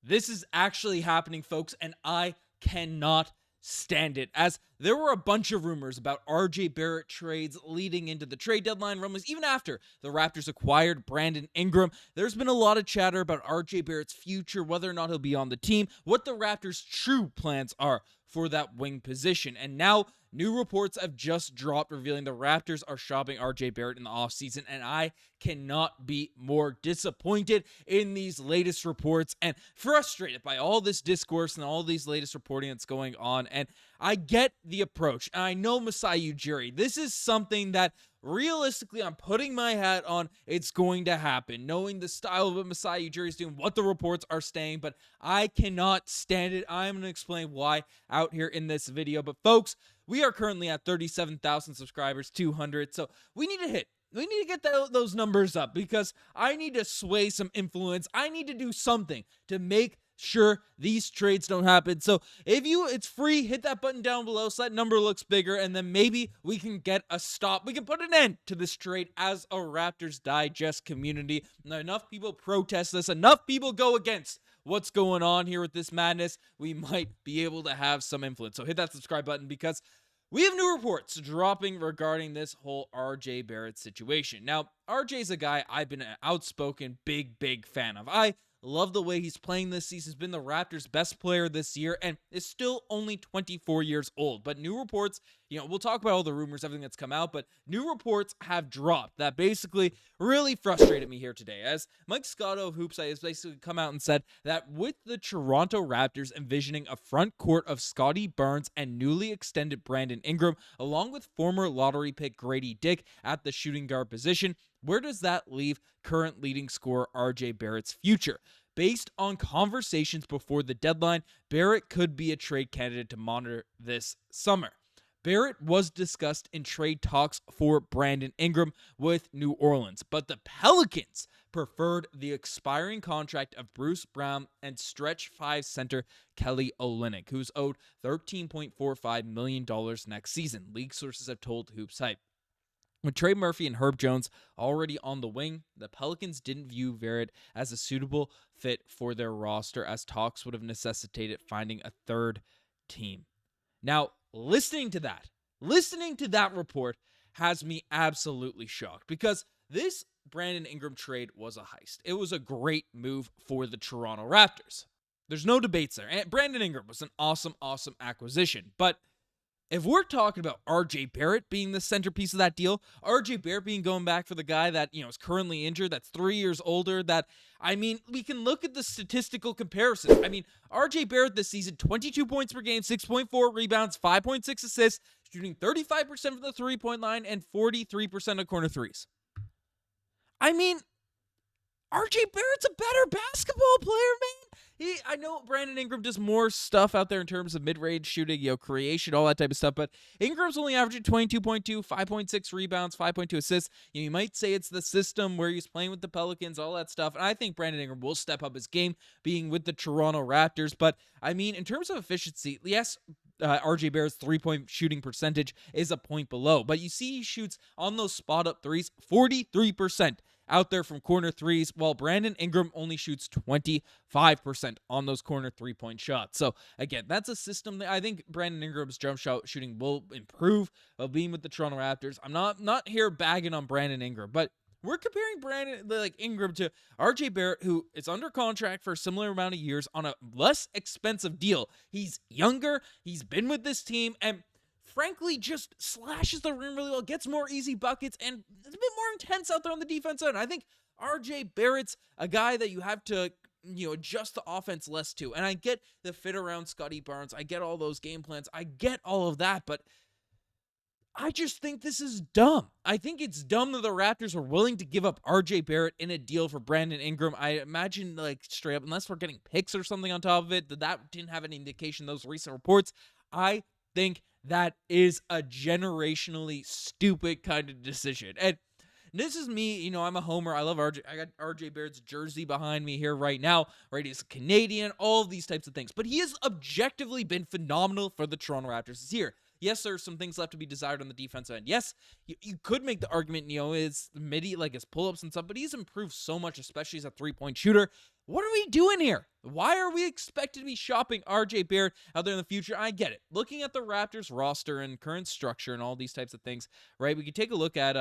This is actually happening, folks, and I cannot stand it, as there were a bunch of rumors about RJ Barrett trades leading into the trade deadline rumors. Even after the Raptors acquired Brandon Ingram, there's been a lot of chatter about RJ Barrett's future, whether or not he'll be on the team, what the Raptors' true plans are for that wing position. And now new reports have just dropped revealing the Raptors are shopping RJ Barrett in the offseason, and I cannot be more disappointed in these latest reports and frustrated by all this discourse and all these latest reporting that's going on. And I get the approach. And I know Masai Ujiri. This is something that realistically I'm putting my hat on. It's going to happen, knowing the style of what Masai Ujiri is doing, what the reports are saying, but I cannot stand it. I'm going to explain why out here in this video. But folks, we are currently at 37,000 subscribers, 200. So we need to get those numbers up, because I need to sway some influence. I need to do something to make sure these trades don't happen. So it's free, hit that button down below so that number looks bigger, and then maybe we can get a stop. We can put an end to this trade as a Raptors Digest community. Now, enough people protest this, enough people go against what's going on here with this madness. We might be able to have some influence. So hit that subscribe button, because we have new reports dropping regarding this whole RJ Barrett situation. Now, RJ's a guy I've been an outspoken, big fan of. I love the way he's playing this season. He's been the Raptors' best player this year and is still only 24 years old. But new reports, we'll talk about all the rumors, everything that's come out, but new reports have dropped that basically really frustrated me here today, as Mike Scottie of Hoops has basically come out and said that with the Toronto Raptors envisioning a front court of Scottie Barnes and newly extended Brandon Ingram, along with former lottery pick Gradey Dick at the shooting guard position, where does that leave current leading scorer RJ Barrett's future? Based on conversations before the deadline, Barrett could be a trade candidate to monitor this summer. Barrett was discussed in trade talks for Brandon Ingram with New Orleans, but the Pelicans preferred the expiring contract of Bruce Brown and stretch 5 center Kelly Olynyk, who's owed $13.45 million next season, league sources have told Hoops Hype. With Trey Murphy and Herb Jones already on the wing, the Pelicans didn't view Barrett as a suitable fit for their roster, as talks would have necessitated finding a third team. Now, listening to that report has me absolutely shocked, because this Brandon Ingram trade was a heist. It was a great move for the Toronto Raptors. There's no debates there. And Brandon Ingram was an awesome acquisition, but if we're talking about RJ Barrett being the centerpiece of that deal, RJ Barrett being going back for the guy that, is currently injured, that's 3 years older, we can look at the statistical comparison. RJ Barrett this season, 22 points per game, 6.4 rebounds, 5.6 assists, shooting 35% from the three-point line and 43% of corner threes. RJ Barrett's a better basketball player, man. I know Brandon Ingram does more stuff out there in terms of mid-range shooting, creation, all that type of stuff, but Ingram's only averaging 22.2, 5.6 rebounds, 5.2 assists. You might say it's the system where he's playing with the Pelicans, all that stuff, and I think Brandon Ingram will step up his game being with the Toronto Raptors, but, in terms of efficiency, yes, RJ Barrett's three-point shooting percentage is a point below, but you see he shoots on those spot-up threes 43%. Out there from corner threes, while Brandon Ingram only shoots 25% on those corner three-point shots. So, again, that's a system that I think Brandon Ingram's jump shot shooting will improve while being with the Toronto Raptors. I'm not here bagging on Brandon Ingram, but we're comparing Ingram to RJ Barrett, who is under contract for a similar amount of years on a less expensive deal. He's younger, he's been with this team, and frankly, just slashes the rim really well, gets more easy buckets, and it's a bit more intense out there on the defense end. I think RJ Barrett's a guy that you have to, adjust the offense less to. And I get the fit around Scottie Barnes. I get all those game plans. I get all of that, but I just think this is dumb. I think it's dumb that the Raptors are willing to give up RJ Barrett in a deal for Brandon Ingram. I imagine, straight up, unless we're getting picks or something on top of it, that didn't have any indication in those recent reports. I think that is a generationally stupid kind of decision. And this is me, I'm a homer. I love RJ. I got RJ Barrett's jersey behind me here right now, right? He's Canadian, all of these types of things. But he has objectively been phenomenal for the Toronto Raptors this year. Yes, there are some things left to be desired on the defensive end. Yes, you could make the argument, his midi, like his pull-ups and stuff, but he's improved so much, especially as a three-point shooter. What are we doing here? Why are we expected to be shopping RJ Barrett out there in the future? I get it. Looking at the Raptors roster and current structure and all these types of things, right? We could take a look at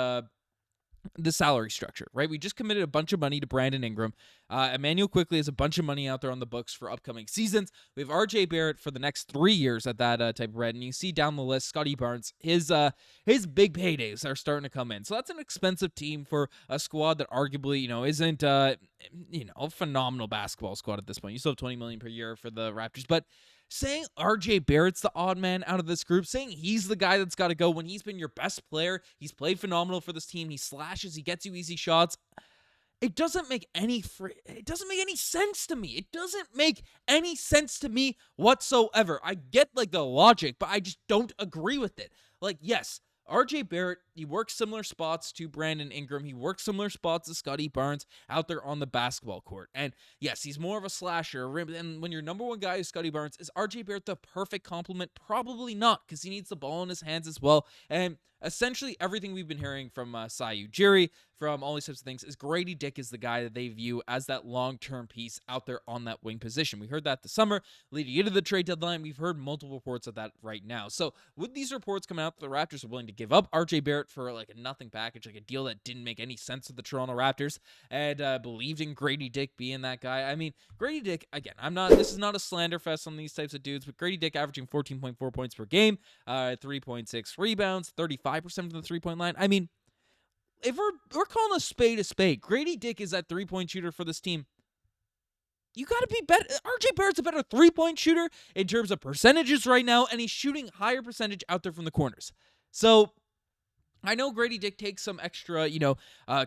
the salary structure, right? We just committed a bunch of money to Brandon Ingram. Immanuel Quickley has a bunch of money out there on the books for upcoming seasons. We have RJ Barrett for the next 3 years at that type of rate. And you see down the list, Scottie Barnes, his big paydays are starting to come in. So that's an expensive team for a squad that arguably, isn't, a phenomenal basketball squad at this point. You still have $20 million per year for the Raptors, but saying RJ Barrett's the odd man out of this group, saying he's the guy that's got to go when he's been your best player, he's played phenomenal for this team, he slashes, he gets you easy shots. It doesn't make any sense to me. It doesn't make any sense to me whatsoever. I get the logic, but I just don't agree with it. Yes, RJ Barrett, he works similar spots to Brandon Ingram. He works similar spots to Scottie Barnes out there on the basketball court. And yes, he's more of a slasher. And when your number one guy is Scottie Barnes, is RJ Barrett the perfect complement? Probably not, because he needs the ball in his hands as well. And essentially everything we've been hearing from Masai Ujiri, from all these types of things, is Gradey Dick is the guy that they view as that long-term piece out there on that wing position. We heard that this summer leading into the trade deadline. We've heard multiple reports of that right now. So with these reports coming out, the Raptors are willing to give up RJ Barrett for a nothing package, a deal that didn't make any sense to the Toronto Raptors, and believed in Gradey Dick being that guy. I mean, Gradey Dick, again, this is not a slander fest on these types of dudes, but Gradey Dick averaging 14.4 points per game, 3.6 rebounds, 35% from the three-point line. I mean, if we're calling a spade, Gradey Dick is that three-point shooter for this team. You got to be better. RJ Barrett's a better three-point shooter in terms of percentages right now, and he's shooting higher percentage out there from the corners. So I know Gradey Dick takes some extra,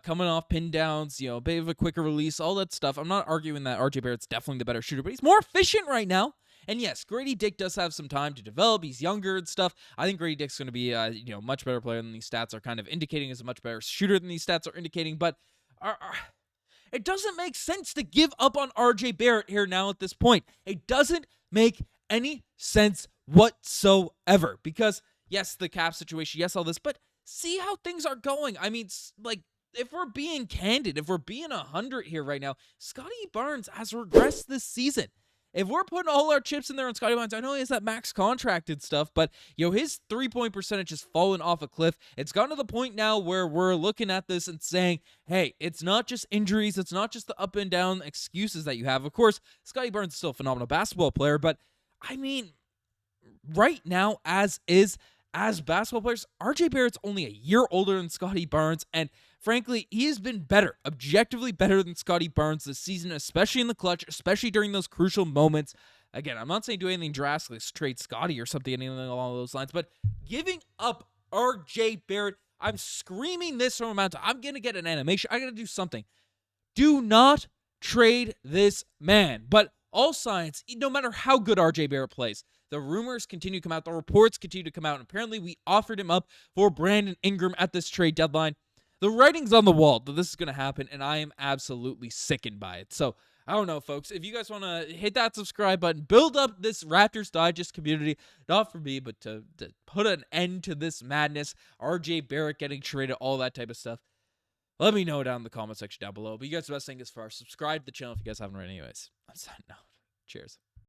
coming off pin downs, a bit of a quicker release, all that stuff. I'm not arguing that RJ Barrett's definitely the better shooter, but he's more efficient right now. And yes, Gradey Dick does have some time to develop. He's younger and stuff. I think Gradey Dick's going to be, much better player than these stats are kind of indicating. Is a much better shooter than these stats are indicating. But it doesn't make sense to give up on RJ Barrett here now at this point. It doesn't make any sense whatsoever. Because yes, the cap situation, yes, all this, but see how things are going. I mean, if we're being candid, if we're being 100 here right now, Scottie Barnes has regressed this season. If we're putting all our chips in there on Scottie Barnes, I know he has that max contracted stuff, but his three-point percentage has fallen off a cliff. It's gotten to the point now where we're looking at this and saying, hey, it's not just injuries, it's not just the up and down excuses that you have. Of course, Scottie Barnes is still a phenomenal basketball player, but I mean, right now, as basketball players, RJ Barrett's only a year older than Scottie Barnes, and frankly, he has been better, objectively better than Scottie Barnes this season, especially in the clutch, especially during those crucial moments. Again, I'm not saying do anything drastic, trade Scottie or something, anything along those lines, but giving up RJ Barrett, I'm screaming this from a mountain. I'm going to get an animation. I got to do something. Do not trade this man. But all signs, no matter how good RJ Barrett plays, the rumors continue to come out, the reports continue to come out, and apparently we offered him up for Brandon Ingram at this trade deadline. The writing's on the wall that this is going to happen, and I am absolutely sickened by it. So, I don't know, folks. If you guys want to hit that subscribe button, build up this Raptors Digest community, not for me, but to put an end to this madness, RJ Barrett getting traded, all that type of stuff, let me know down in the comment section down below. But you guys, the best thing is subscribe to the channel if you guys haven't already anyways. On that note, cheers.